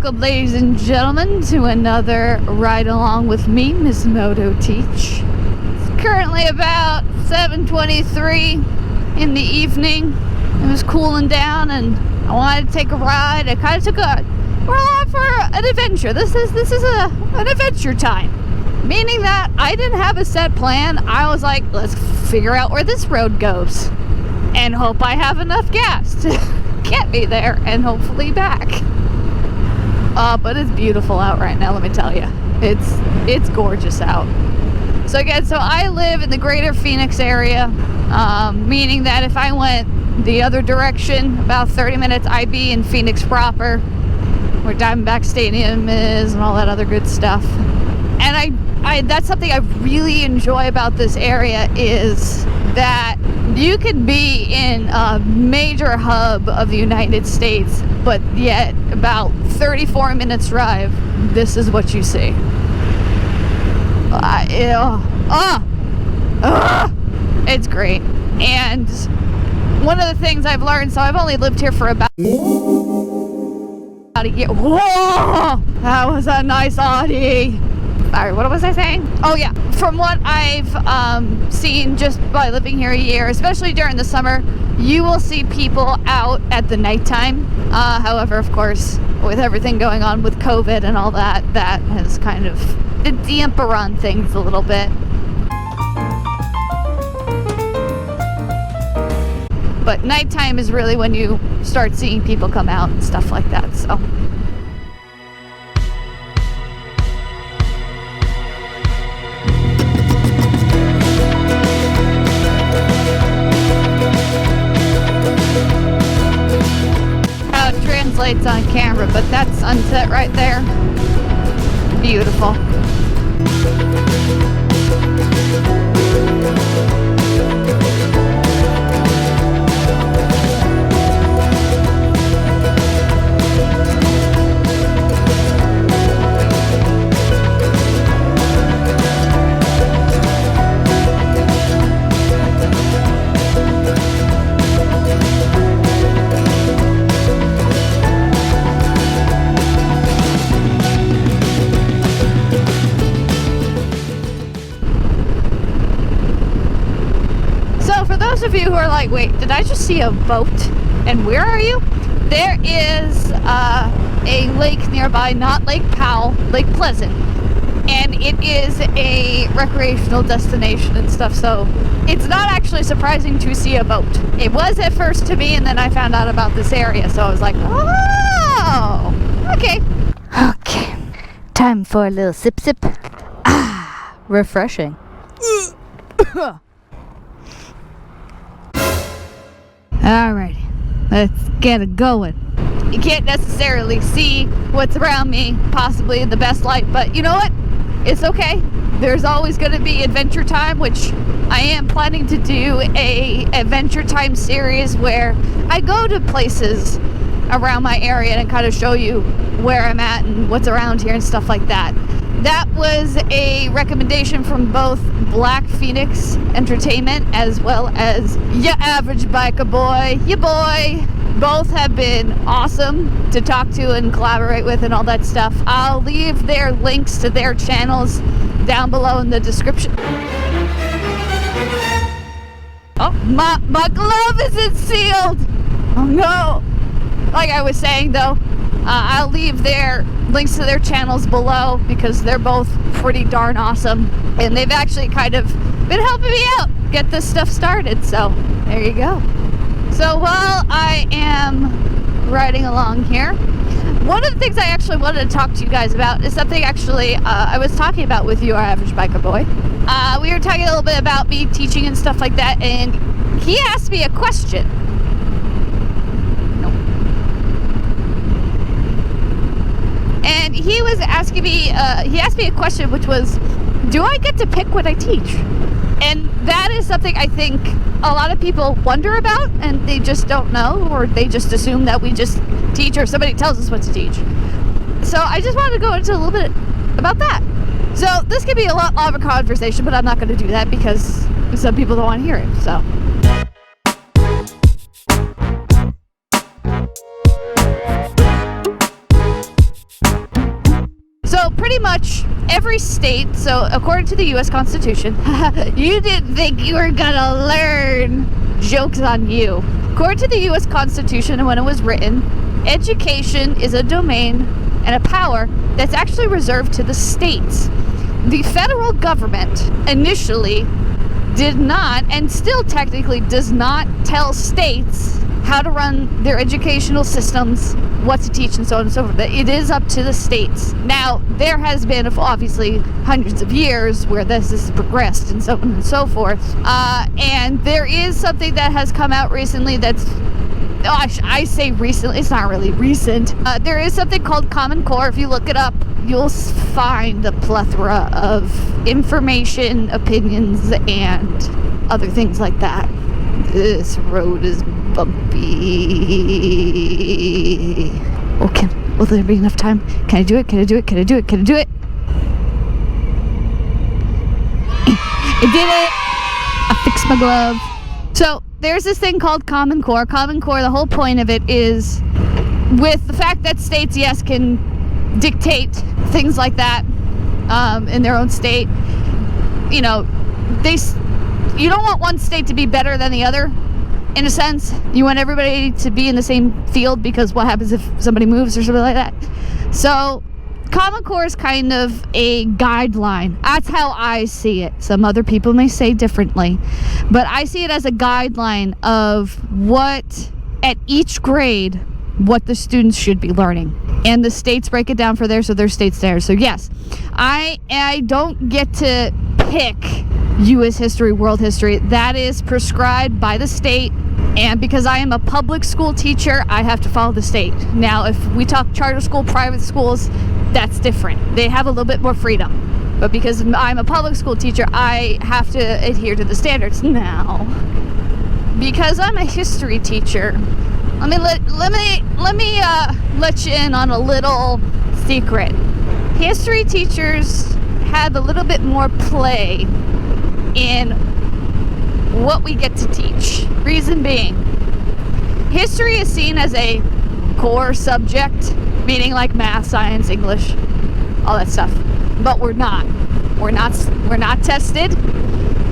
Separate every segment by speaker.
Speaker 1: Welcome, ladies and gentlemen, to another ride along with me, msmototeach. It's currently about 7:23 in the evening. It was cooling down and I wanted to take a ride. We're out for an adventure. This is an adventure time. Meaning that I didn't have a set plan. I was like, let's figure out where this road goes and hope I have enough gas to get me there and hopefully back. But it's beautiful out right now, let me tell you. It's gorgeous out. So again, I live in the greater Phoenix area, meaning that if I went the other direction, about 30 minutes, I'd be in Phoenix proper, where Diamondback Stadium is and all that other good stuff. And I that's something I really enjoy about this area, is that you can be in a major hub of the United States, but yet about 34 minutes drive, this is what you see. It's great. And one of the things I've learned, so I've only lived here for about a year. Whoa! That was a nice Audi. Sorry, what was I saying? Oh yeah, from what I've seen just by living here a year, especially during the summer, you will see people out at the nighttime. However, of course, with everything going on with COVID and all that, that has kind of the damper on things a little bit. But nighttime is really when you start seeing people come out and stuff like that, so. Translates on camera, but that sunset right there, beautiful. Those of you who are like, wait, did I just see a boat? And where are you? There is a lake nearby, not Lake Powell, Lake Pleasant. And it is a recreational destination and stuff, so it's not actually surprising to see a boat. It was at first to me, and then I found out about this area, so I was like, oh, okay. Okay, time for a little sip. Refreshing. Alrighty, let's get it going. You can't necessarily see what's around me, possibly in the best light, but you know what? It's okay. There's always going to be Adventure Time, which I am planning to do a Adventure Time series where I go to places around my area and kind of show you where I'm at and what's around here and stuff like that. That was a recommendation from both Black Phoenix Entertainment as well as Ya Average Biker Boy, ya boy. Both have been awesome to talk to and collaborate with and all that stuff. I'll leave their links to their channels down below in the description. Oh, my glove isn't sealed! Oh no! Like I was saying though, I'll leave their links to their channels below because they're both pretty darn awesome. And they've actually kind of been helping me out get this stuff started. So there you go. So while I am riding along here, one of the things I actually wanted to talk to you guys about is something actually I was talking about with Your Average Biker Boy. We were talking a little bit about me teaching and stuff like that, and he asked me a question. And he was asking me, he asked me a question, which was, do I get to pick what I teach? And that is something I think a lot of people wonder about, and they just don't know, or they just assume that we just teach, or somebody tells us what to teach. So I just wanted to go into a little bit about that. So this could be a lot of a conversation, but I'm not going to do that because some people don't want to hear it, so. pretty much every state, so according to the U.S. Constitution, you didn't think you were gonna learn. Joke's on you. According to the U.S. Constitution, and when it was written, education is a domain and a power that's actually reserved to the states. The federal government initially did not, and still technically does not, tell states how to run their educational systems, what to teach, and so on and so forth. It is up to the states. Now, there has been, obviously, hundreds of years where this has progressed and so on and so forth. And there is something that has come out recently that's, I say recently, it's not really recent. There is something called Common Core. If you look it up, you'll find a plethora of information, opinions, and other things like that. This road is bumpy. Okay, will there be enough time? Can I do it? Can I do it? Can I do it? Can I do it? I did it! I fixed my glove. So, there's this thing called Common Core. Common Core, the whole point of it is, with the fact that states, yes, can dictate things like that in their own state, you know, you don't want one state to be better than the other, in a sense. You want everybody to be in the same field, because what happens if somebody moves or something like that? So, Common Core is kind of a guideline. That's how I see it. Some other people may say differently, but I see it as a guideline of what, at each grade, what the students should be learning. And the states break it down for there, so their states there. So yes, I don't get to pick U.S. history, world history. That is prescribed by the state, and because I am a public school teacher, I have to follow the state. Now, if we talk charter school, private schools, that's different. They have a little bit more freedom. But because I'm a public school teacher, I have to adhere to the standards. Now, because I'm a history teacher, let me let you in on a little secret. History teachers have a little bit more play in what we get to teach. Reason being, history is seen as a core subject, meaning like math, science, English, all that stuff. But we're not tested.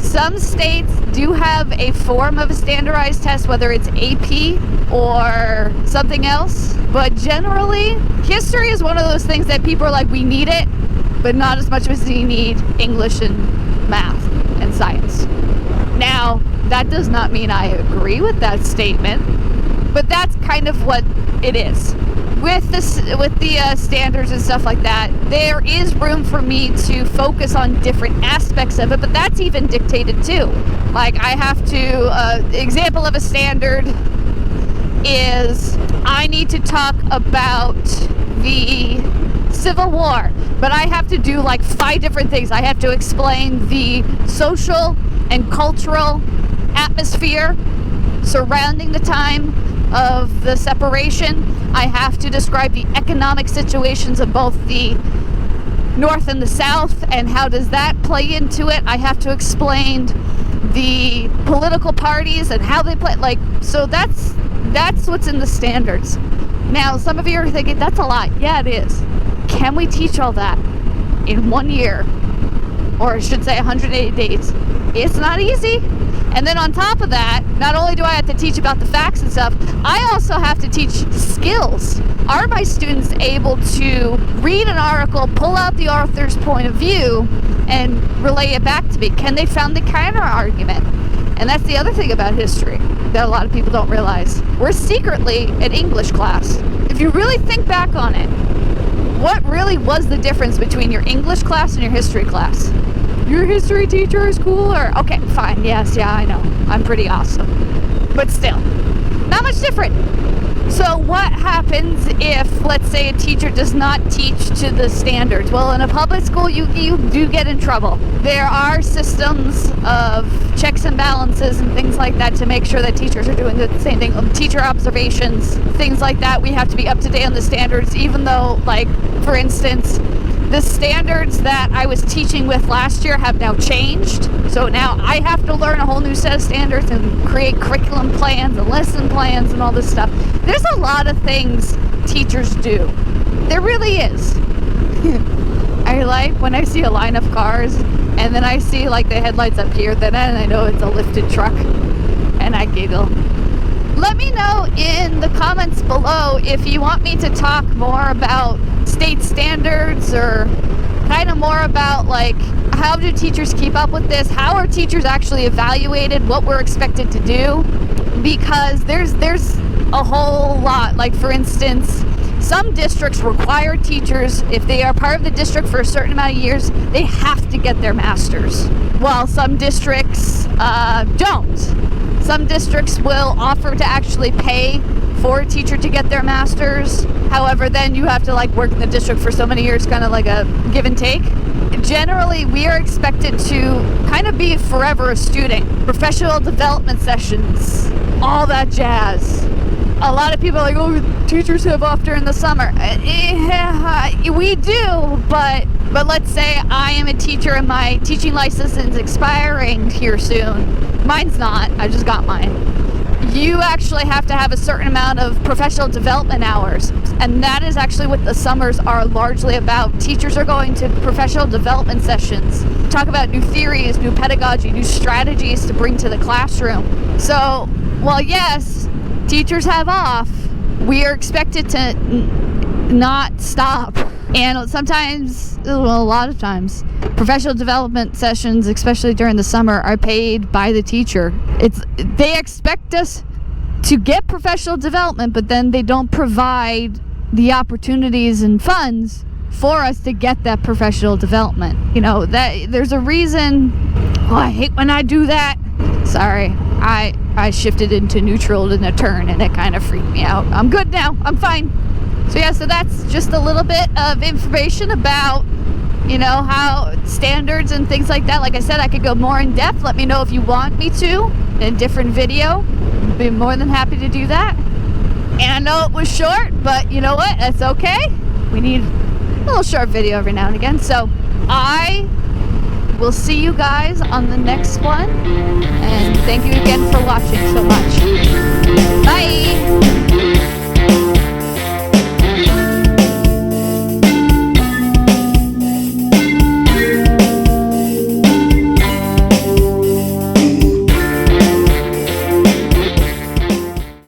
Speaker 1: Some states do have a form of a standardized test, whether it's AP or something else. But generally, history is one of those things that people are like, we need it, but not as much as you need English and math and science. Now, that does not mean I agree with that statement, but that's kind of what it is. With the standards and stuff like that, there is room for me to focus on different aspects of it, but that's even dictated too. Like, I have to, example of a standard is I need to talk about the Civil War, but I have to do like 5 different things. I have to explain the social and cultural atmosphere surrounding the time of the separation. I have to describe the economic situations of both the North and the South, and how does that play into it. I have to explain the political parties and how they play. Like, so that's what's in the standards. Now, some of you are thinking, that's a lot. Yeah, it is. Can we teach all that in 1 year? Or I should say 180 days. It's not easy. And then on top of that, not only do I have to teach about the facts and stuff, I also have to teach skills. Are my students able to read an article, pull out the author's point of view, and relay it back to me? Can they found the counter argument? And that's the other thing about history that a lot of people don't realize. We're secretly an English class. If you really think back on it, what really was the difference between your English class and your history class? Your history teacher is cooler. Okay, fine. Yes, yeah, I know. I'm pretty awesome. But still, not much different. So what happens if, let's say, a teacher does not teach to the standards? Well, in a public school, you do get in trouble. There are systems of checks and balances and things like that to make sure that teachers are doing the same thing. Teacher observations, things like that. We have to be up to date on the standards, even though, like, for instance, the standards that I was teaching with last year have now changed. So now I have to learn a whole new set of standards and create curriculum plans and lesson plans and all this stuff. There's a lot of things teachers do. There really is. I like when I see a line of cars and then I see like the headlights up here, then I know it's a lifted truck, and I giggle. Let me know in the comments below if you want me to talk more about state standards, or kind of more about like how do teachers keep up with this, how are teachers actually evaluated, what we're expected to do, because there's a whole lot. Like, for instance, some districts require teachers, if they are part of the district for a certain amount of years, they have to get their masters, while some districts don't. Some districts will offer to actually pay for a teacher to get their masters. However, then you have to like work in the district for so many years, kind of like a give and take. Generally, we are expected to kind of be forever a student. Professional development sessions, all that jazz. A lot of people are like, oh, teachers have off during the summer. We do, but let's say I am a teacher and my teaching license is expiring here soon. Mine's not. I just got mine. You actually have to have a certain amount of professional development hours, and that is actually what the summers are largely about. Teachers are going to professional development sessions, talk about new theories, new pedagogy, new strategies to bring to the classroom. So, while yes, teachers have off, we are expected to not stop. And sometimes, well, a lot of times, professional development sessions, especially during the summer, are paid by the teacher. They expect us to get professional development, but then they don't provide the opportunities and funds for us to get that professional development. You know, that there's a reason. Oh, I hate when I do that. Sorry, I shifted into neutral in a turn and it kind of freaked me out. I'm good now. I'm fine. So yeah, so that's just a little bit of information about, you know, how standards and things like that. Like I said, I could go more in depth. Let me know if you want me to in a different video. I'd be more than happy to do that. And I know it was short, but you know what? That's okay. We need a little short video every now and again. So I will see you guys on the next one. And thank you again for watching so much. Bye.